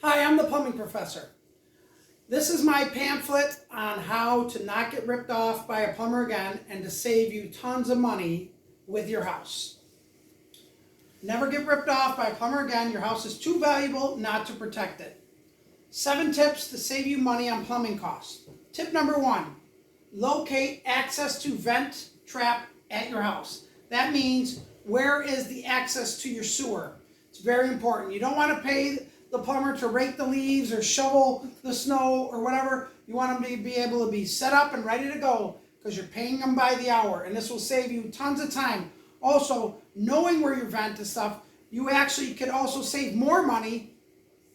Hi, I'm the plumbing professor. This is my pamphlet on how to not get ripped off by a plumber again and to save you tons of money with your house. Never get ripped off by a plumber again. Your house is too valuable not to protect it. 7 tips to save you money on plumbing costs. Tip number 1, locate access to vent trap at your house. That means where is the access to your sewer? It's very important. You don't want to pay the plumber to rake the leaves or shovel the snow or whatever. You want them to be able to be set up and ready to go because you're paying them by the hour, and this will save you tons of time. Also, knowing where your vent is stuff, you actually could also save more money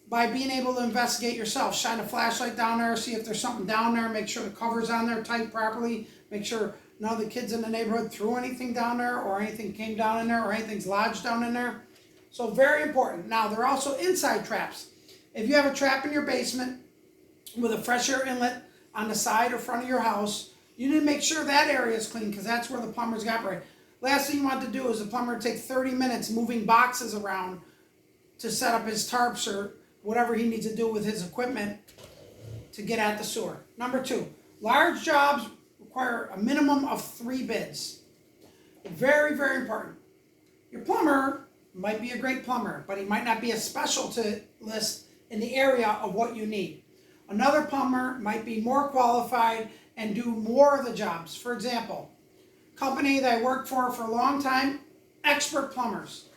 by being able to investigate yourself. Shine a flashlight down there, see if there's something down there, make sure the cover's on there tight properly, make sure none of the kids in the neighborhood threw anything down there or anything came down in there or anything's lodged down in there. So very important. Now, there are also inside traps. If you have a trap in your basement with a fresh air inlet on the side or front of your house, you need to make sure that area is clean because that's where the plumber's got right. Last thing you want to do is the plumber take 30 minutes moving boxes around to set up his tarps or whatever he needs to do with his equipment to get at the sewer. Number 2, large jobs require a minimum of 3 bids. Very, very important. Your plumber might be a great plumber, but he might not be a specialist in the area of what you need. Another plumber might be more qualified and do more of the jobs. For example, company that I worked for a long time, expert plumbers.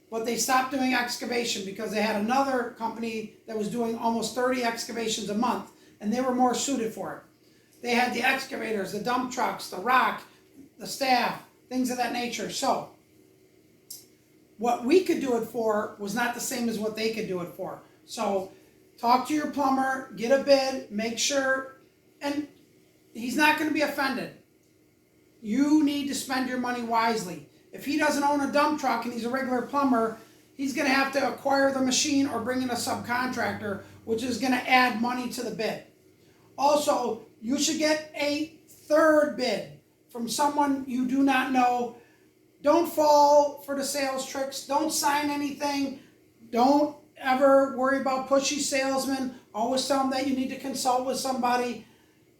But they stopped doing excavation because they had another company that was doing almost 30 excavations a month, and they were more suited for it. They had the excavators, the dump trucks, the rock, the staff, things of that nature. So what we could do it for was not the same as what they could do it for. So talk to your plumber, get a bid, make sure, and he's not going to be offended. You need to spend your money wisely. If he doesn't own a dump truck and he's a regular plumber, he's going to have to acquire the machine or bring in a subcontractor, which is going to add money to the bid. Also, you should get a third bid from someone you do not know. Don't fall for the sales tricks. Don't sign anything. Don't ever worry about pushy salesmen. Always tell them that you need to consult with somebody.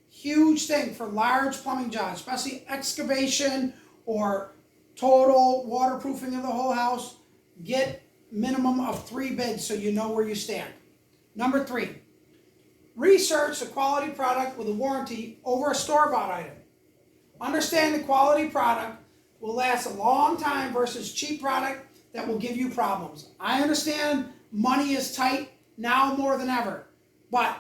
Huge thing for large plumbing jobs, especially excavation or total waterproofing of the whole house. Get minimum of 3 bids so you know where you stand. Number 3, research a quality product with a warranty over a store-bought item. Understand the quality product will last a long time versus cheap product that will give you problems. I understand money is tight now more than ever, but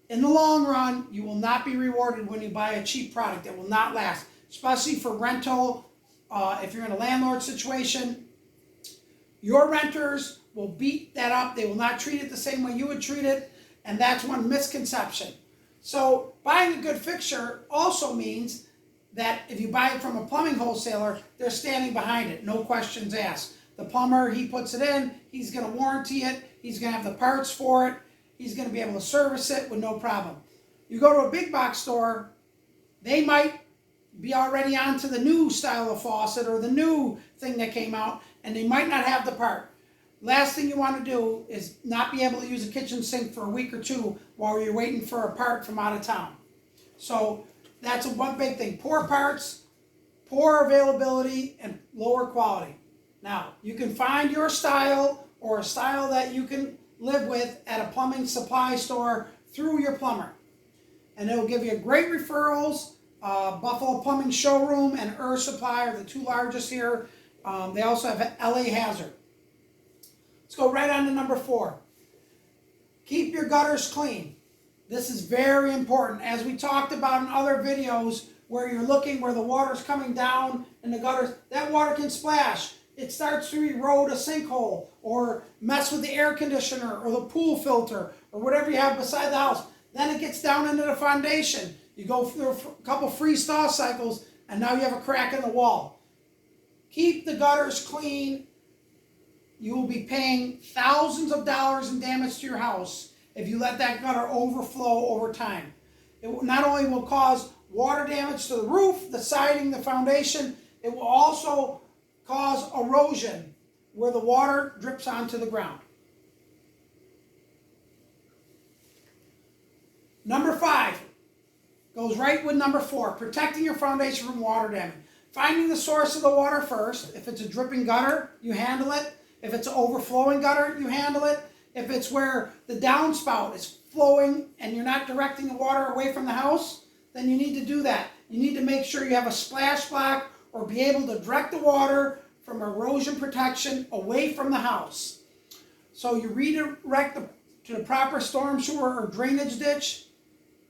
in the long run, you will not be rewarded when you buy a cheap product that will not last, especially for rental. If you're in a landlord situation, your renters will beat that up. They will not treat it the same way you would treat it, and that's one misconception. So buying a good fixture also means that if you buy it from a plumbing wholesaler, they're standing behind it, no questions asked. The plumber, he puts it in, he's going to warranty it, he's going to have the parts for it, he's going to be able to service it with no problem. You go to a big box store, they might be already onto the new style of faucet or the new thing that came out, and they might not have the part. Last thing you want to do is not be able to use a kitchen sink for a week or 2 while you're waiting for a part from out of town. So that's one big thing. Poor parts, poor availability, and lower quality. Now, you can find your style or a style that you can live with at a plumbing supply store through your plumber. And it'll give you great referrals. Buffalo Plumbing Showroom and Supply are the 2 largest here. They also have LA Hazard. Let's go right on to number 4. Keep your gutters clean. This is very important. As we talked about in other videos where you're looking where the water's coming down in the gutters, that water can splash. It starts to erode a sinkhole or mess with the air conditioner or the pool filter or whatever you have beside the house. Then it gets down into the foundation. You go through a couple freeze thaw cycles and now you have a crack in the wall. Keep the gutters clean. You will be paying thousands of dollars in damage to your house if you let that gutter overflow over time. It not only will cause water damage to the roof, the siding, the foundation, it will also cause erosion where the water drips onto the ground. Number 5 goes right with number 4, protecting your foundation from water damage. Finding the source of the water first. If it's a dripping gutter, you handle it. If it's an overflowing gutter, you handle it. If it's where the downspout is flowing and you're not directing the water away from the house, then you need to do that. You need to make sure you have a splash block or be able to direct the water from erosion protection away from the house. So you redirect to the proper storm sewer or drainage ditch.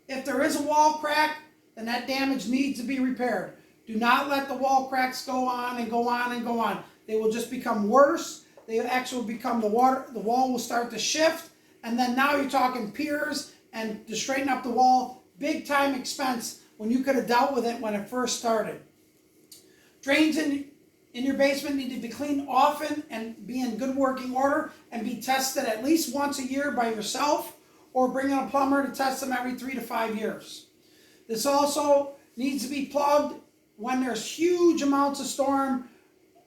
If there is a wall crack, then that damage needs to be repaired. Do not let the wall cracks go on and go on and go on. They will just become worse. They actually become the wall will start to shift, and then now you're talking piers and to straighten up the wall, big time expense when you could have dealt with it when it first started. Drains in your basement need to be cleaned often and be in good working order and be tested at least once a year by yourself, or bring in a plumber to test them every 3 to 5 years. This also needs to be plugged when there's huge amounts of storm,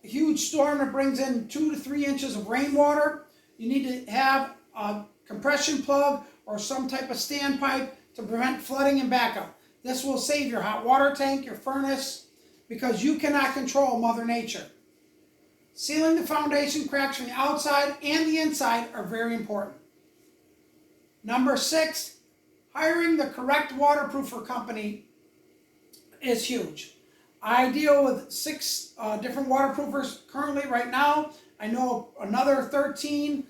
a huge storm that brings in 2 to 3 inches of rainwater. You need to have a compression plug or some type of standpipe to prevent flooding and backup. This will save your hot water tank, your furnace, because you cannot control Mother Nature. Sealing the foundation cracks from the outside and the inside are very important. Number 6, hiring the correct waterproofer company is huge. I deal with 6 different waterproofers currently right now. I know another 13,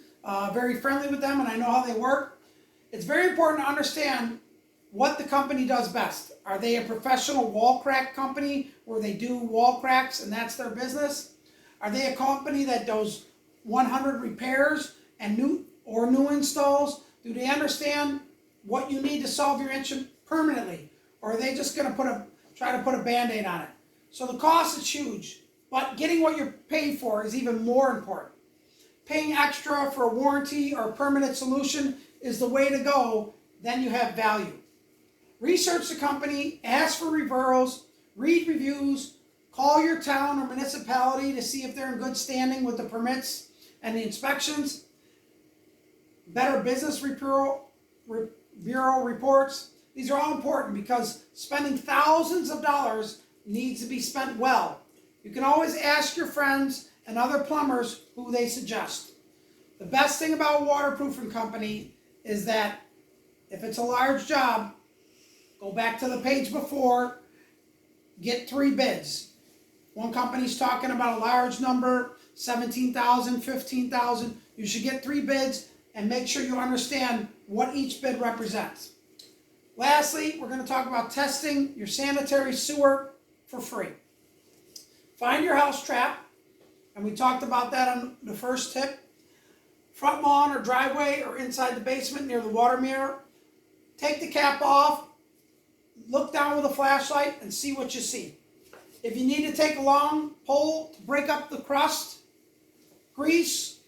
very friendly with them, and I know how they work. It's very important to understand what the company does best. Are they a professional wall crack company where they do wall cracks and that's their business? Are they a company that does 100 repairs and new installs? Do they understand what you need to solve your issue permanently? Or are they just going to try to put a Band-Aid on it? So the cost is huge, but getting what you're paid for is even more important. Paying extra for a warranty or a permanent solution is the way to go, then you have value. Research the company, ask for referrals, read reviews, call your town or municipality to see if they're in good standing with the permits and the inspections. Better Business Bureau reports. These are all important because spending thousands of dollars needs to be spent well. You can always ask your friends and other plumbers who they suggest. The best thing about a waterproofing company is that if it's a large job, go back to the page before, get 3 bids. One company's talking about a large number, 17,000, 15,000. You should get 3 bids and make sure you understand what each bid represents. Lastly, we're going to talk about testing your sanitary sewer for free. Find your house trap, and we talked about that on the first tip. Front lawn or driveway or inside the basement near the water mirror. Take the cap off, look down with a flashlight and see what you see. If you need to take a long pole to break up the crust, grease,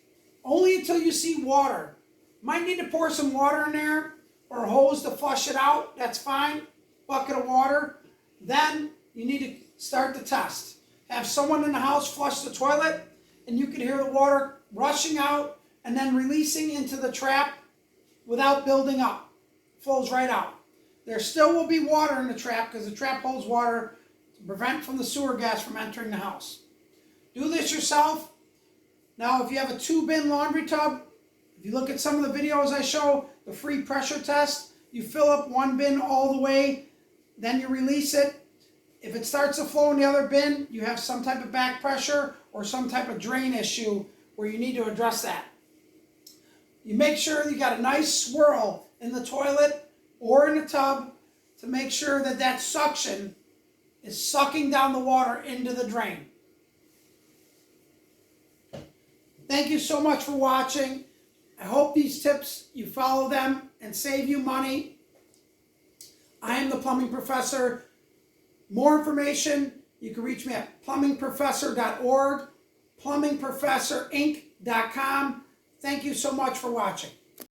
only until you see water. Might need to pour some water in there or a hose to flush it out, that's fine. Bucket of water. Then you need to start the test. Have someone in the house flush the toilet and you can hear the water rushing out and then releasing into the trap without building up. Flows right out. There still will be water in the trap because the trap holds water to prevent from the sewer gas from entering the house. Do this yourself. Now if you have a 2-bin laundry tub, if you look at some of the videos I show, the free pressure test, you fill up 1 bin all the way, then you release it. If it starts to flow in the other bin, you have some type of back pressure or some type of drain issue where you need to address that. You make sure you got a nice swirl in the toilet or in the tub to make sure that that suction is sucking down the water into the drain. Thank you so much for watching. I hope these tips, you follow them and save you money. I am the Plumbing Professor. More information, you can reach me at plumbingprofessor.org, plumbingprofessorinc.com. Thank you so much for watching.